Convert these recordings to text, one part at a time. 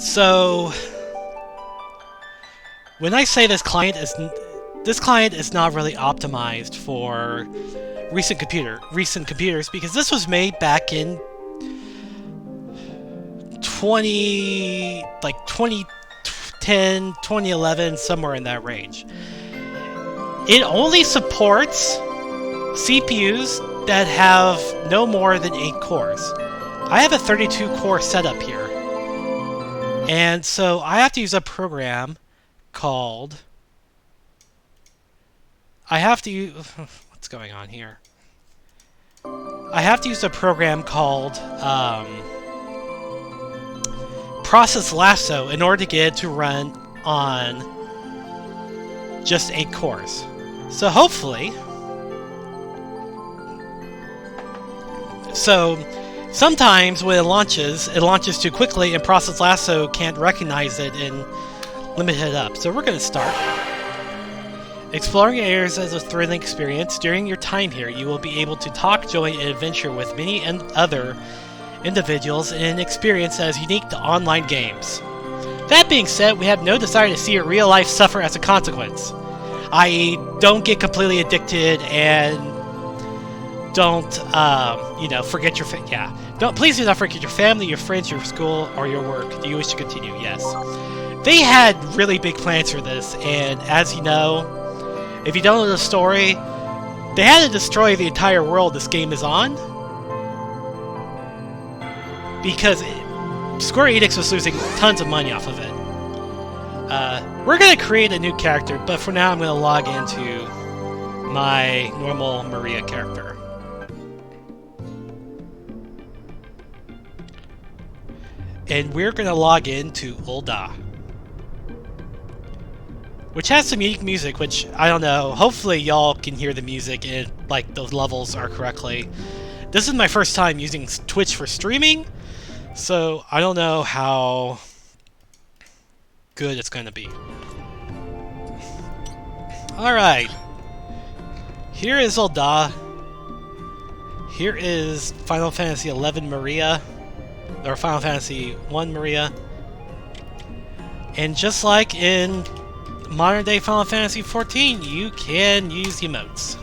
So when I say this client is not really optimized for recent computers because this was made back in 2010, 2011, somewhere in that range. It only supports CPUs that have no more than 8 cores. I have a 32 core setup here. And so I have to use a program called... what's going on here? I have to use a program called Process Lasso in order to get it to run on just 8 cores. So hopefully... So sometimes when it launches too quickly and Process Lasso can't recognize it and limit it up. So we're going to start. Exploring areas is a thrilling experience. During your time here, you will be able to talk, join, and adventure with many other individuals in an experience that is unique to online games. That being said, we have no desire to see your real life suffer as a consequence. I.e., don't get completely addicted and don't, forget your please do not forget your family, your friends, your school, or your work. Do you wish to continue? Yes. They had really big plans for this, and as you know, if you don't know the story, they had to destroy the entire world this game is on because Square Enix was losing tons of money off of it. We're going to create a new character, but for now I'm going to log into my normal Maria character. And we're going to log into Ul'dah, which has some unique music, which, I don't know, hopefully y'all can hear the music and, like, those levels are correctly. This is my first time using Twitch for streaming, so I don't know how good it's going to be. Alright. Here is Ul'dah. Here is Final Fantasy XI Maria, or Final Fantasy I Maria. And just like in modern day Final Fantasy XIV, you can use emotes.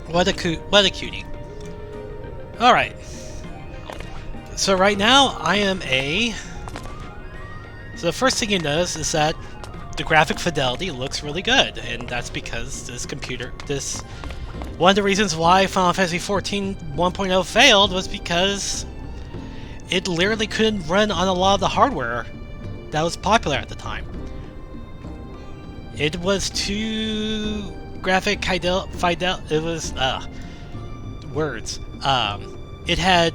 What a cutie. Alright. So right now, I am a... So the first thing you notice is that the graphic fidelity looks really good, and that's because one of the reasons why Final Fantasy XIV 1.0 failed was because it literally couldn't run on a lot of the hardware that was popular at the time. It was too graphic it was words. It had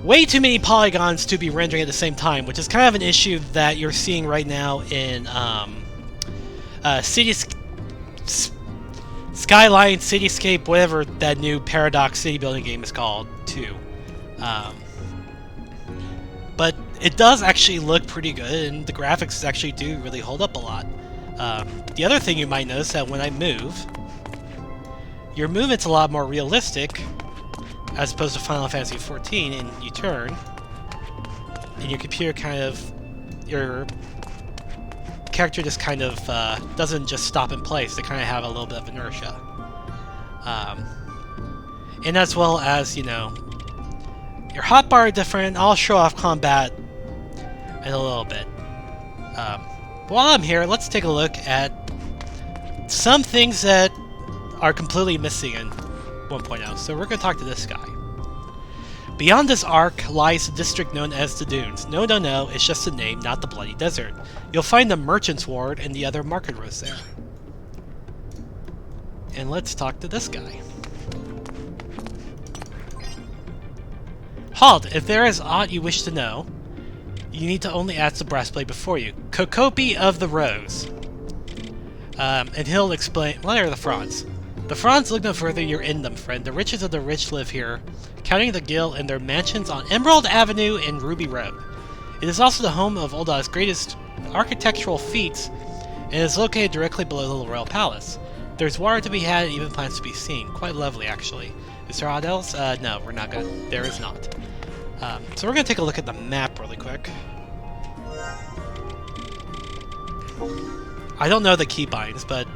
way too many polygons to be rendering at the same time, which is kind of an issue that you're seeing right now in Skyline, Cityscape, whatever that new Paradox city building game is called, too. But it does actually look pretty good, and the graphics actually do really hold up a lot. The other thing you might notice that when I move, your movement's a lot more realistic, as opposed to Final Fantasy XIV, and you turn, and your computer your character just kind of doesn't just stop in place. They kind of have a little bit of inertia. And as well as, your hotbar are different. I'll show off combat in a little bit. While I'm here, let's take a look at some things that are completely missing in 1.0. So we're going to talk to this guy. Beyond this arc lies the district known as the Dunes. No, it's just a name, not the bloody desert. You'll find the Merchant's Ward and the other market roads there. And let's talk to this guy. Halt! If there is aught you wish to know, you need to only ask the breastplate before you. Kokopi of the Rose. And he'll explain... What are the Fronds? The Fronds look no further, you're in them, friend. The riches of the rich live here, counting the guild and their mansions on Emerald Avenue and Ruby Road. It is also the home of Ul'dah's greatest architectural feats, and is located directly below the Royal Palace. There's water to be had and even plants to be seen. Quite lovely, actually. Is there aught else? No, we're not gonna... There is not. So we're gonna take a look at the map really quick. I don't know the keybinds, but,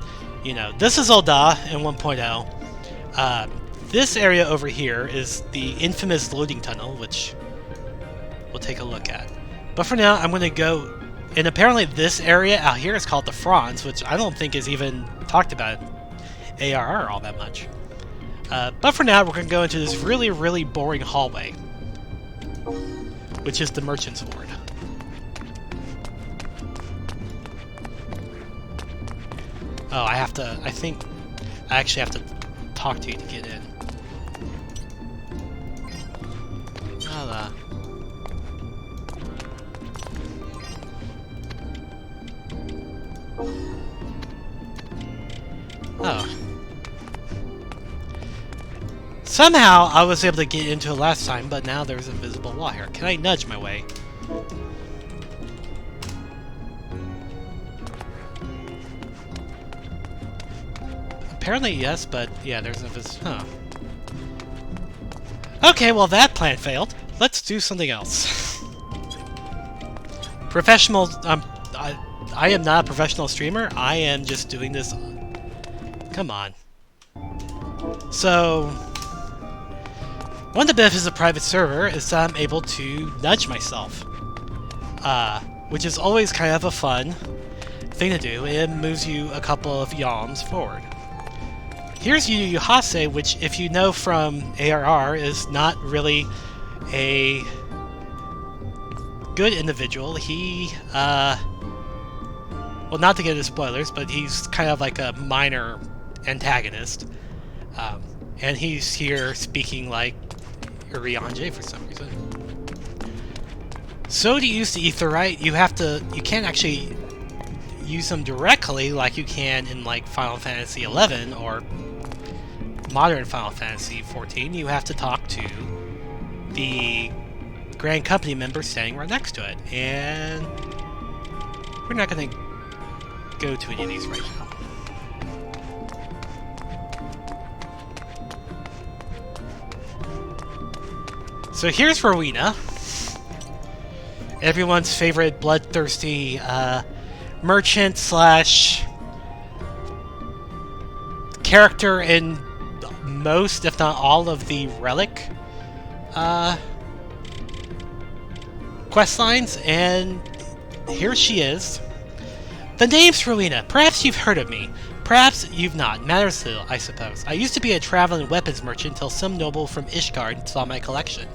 you know, this is Ul'dah in 1.0. This area over here is the infamous loading tunnel, which we'll take a look at. But for now, I'm going to go... And apparently this area out here is called the Fronds, which I don't think is even talked about in ARR all that much. But for now, we're going to go into this really, really boring hallway, which is the Merchant's Ward. Oh, I have to... I think I actually have to talk to you to get in. Oh. Somehow I was able to get into it last time, but now there's a visible wall here. Can I nudge my way? Apparently yes, but yeah, there's a huh. Okay, well that plan failed. Let's do something else. Professional... I am not a professional streamer. I am just doing this... Come on. So... One of the benefits of private server is that I'm able to nudge myself. Which is always kind of a fun thing to do. It moves you a couple of yalms forward. Here's Yu Hase, which, if you know from ARR, is not really a good individual. He, well, not to get into spoilers, but he's kind of like a minor antagonist. And he's here speaking like Urianje for some reason. So to use the Aetheryte, you can't actually use them directly like you can in like Final Fantasy XI or modern Final Fantasy XIV. You have to talk to the Grand Company member standing right next to it, and we're not going to go to any of these right now. So here's Rowena, everyone's favorite bloodthirsty merchant slash character in most, if not all, of the Relic quest lines, and here she is. The name's Rowena. Perhaps you've heard of me. Perhaps you've not. Matters little, I suppose. I used to be a traveling weapons merchant until some noble from Ishgard saw my collection.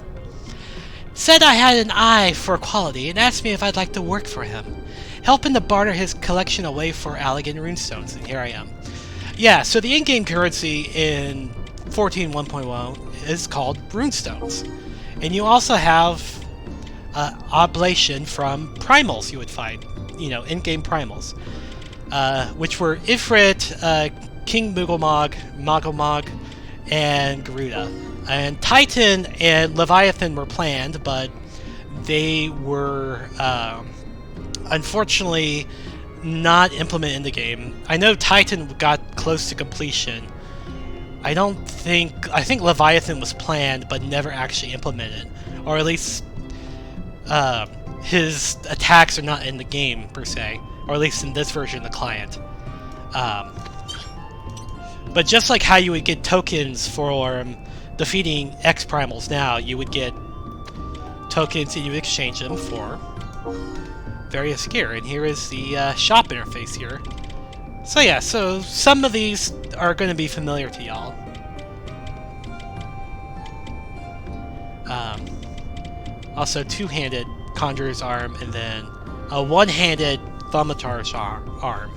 Said I had an eye for quality and asked me if I'd like to work for him, helping to barter his collection away for elegant runestones, and here I am. Yeah, so the in-game currency in 14.1.1 is called runestones. And you also have oblation from primals you would find, you know, in-game primals, which were Ifrit, King Mugglemog, Mogomog, and Garuda. And Titan and Leviathan were planned, but they were unfortunately not implemented in the game. I know Titan got close to completion. I think Leviathan was planned, but never actually implemented. Or at least his attacks are not in the game, per se. Or at least in this version of the client. But just like how you would get tokens for defeating X-Primals now, you would get tokens and you would exchange them for various gear. And here is the shop interface here. So yeah, so some of these are going to be familiar to y'all. Also, two-handed Conjurer's Arm, and then a one-handed Thaumaturge's Arm,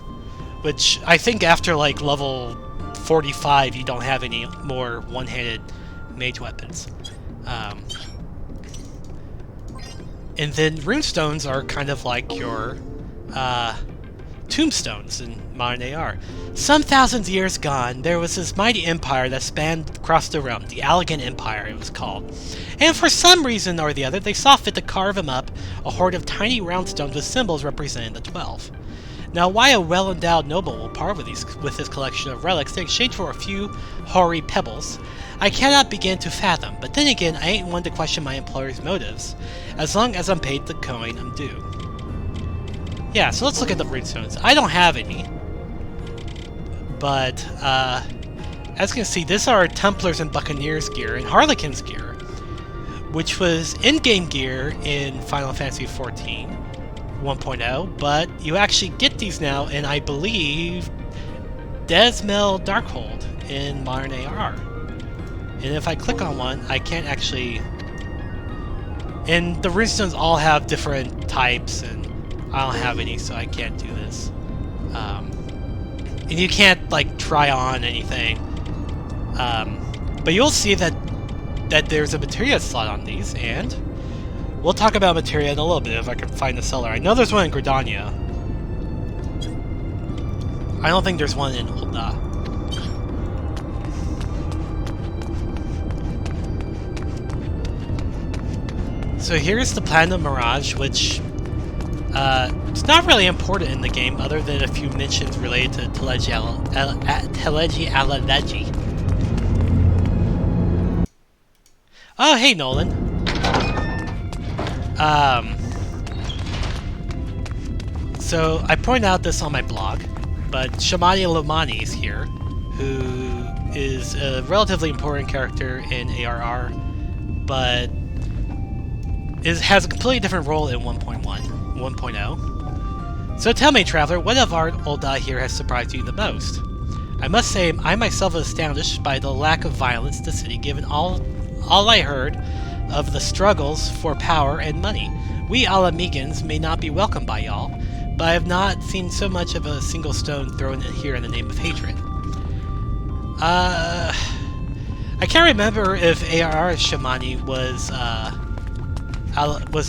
which I think after like level 45 you don't have any more one-handed mage weapons. And then runestones are kind of like your tombstones in modern AR. Some thousands of years gone, there was this mighty empire that spanned across the realm. The Elegant Empire, it was called. And for some reason or the other, they saw fit to carve him up a hoard of tiny round stones with symbols representing the 12. Now, why a well-endowed noble will part with his collection of relics in exchange for a few hoary pebbles, I cannot begin to fathom, but then again, I ain't one to question my employer's motives, as long as I'm paid the coin I'm due. Yeah, so let's look at the runestones. I don't have any, but, as you can see, these are Templars and Buccaneers gear and Harlequins gear, which was in-game gear in Final Fantasy XIV 1.0, but you actually get these now in, I believe, Desmel Darkhold in Modern AR. And if I click on one, I can't actually... And the runestones all have different types, and I don't have any, so I can't do this. And you can't, like, try on anything. But you'll see that there's a materia slot on these, and we'll talk about materia in a little bit if I can find the seller. I know there's one in Gridania. I don't think there's one in Ul'dah. So here's the Platinum Mirage, which it's not really important in the game other than a few mentions related to Teleji Aladegi. Oh, hey, Nolan. So I point out this on my blog, but Shamani Lomani is here, who is a relatively important character in ARR, but has a completely different role in 1.0. So tell me, Traveler, what of our Ul'dah here has surprised you the most? I must say, I myself was astonished by the lack of violence in the city, given all I heard of the struggles for power and money. We Alamegans may not be welcomed by y'all, but I have not seen so much of a single stone thrown in here in the name of hatred. I can't remember if ARR Shamani was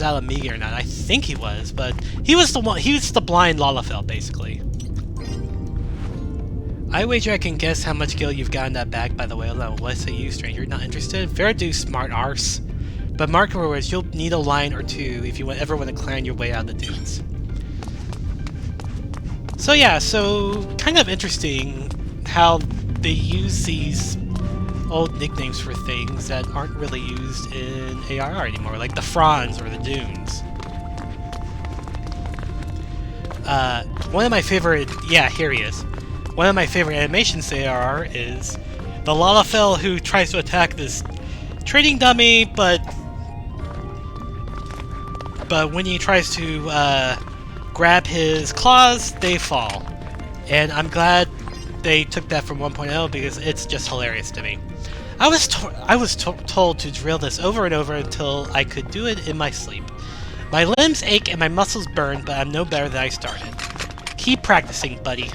Alamega or not. I think he was, but he was the one. He was the blind Lalafell, basically. I wager I can guess how much gil you've got in that bag, by the way. What say you, stranger? Not interested? Fair do, smart arse. But mark my words, you'll need a line or two if you ever want to climb your way out of the dunes. So yeah, so kind of interesting how they use these old nicknames for things that aren't really used in ARR anymore, like the Franz or the Dunes. One of my favorite... Yeah, here he is. One of my favorite animations in ARR is the Lalafell who tries to attack this trading dummy, but when he tries to grab his claws, they fall. And I'm glad they took that from 1.0 because it's just hilarious to me. I was told to drill this over and over until I could do it in my sleep. My limbs ache and my muscles burn, but I'm no better than I started. Keep practicing, buddy.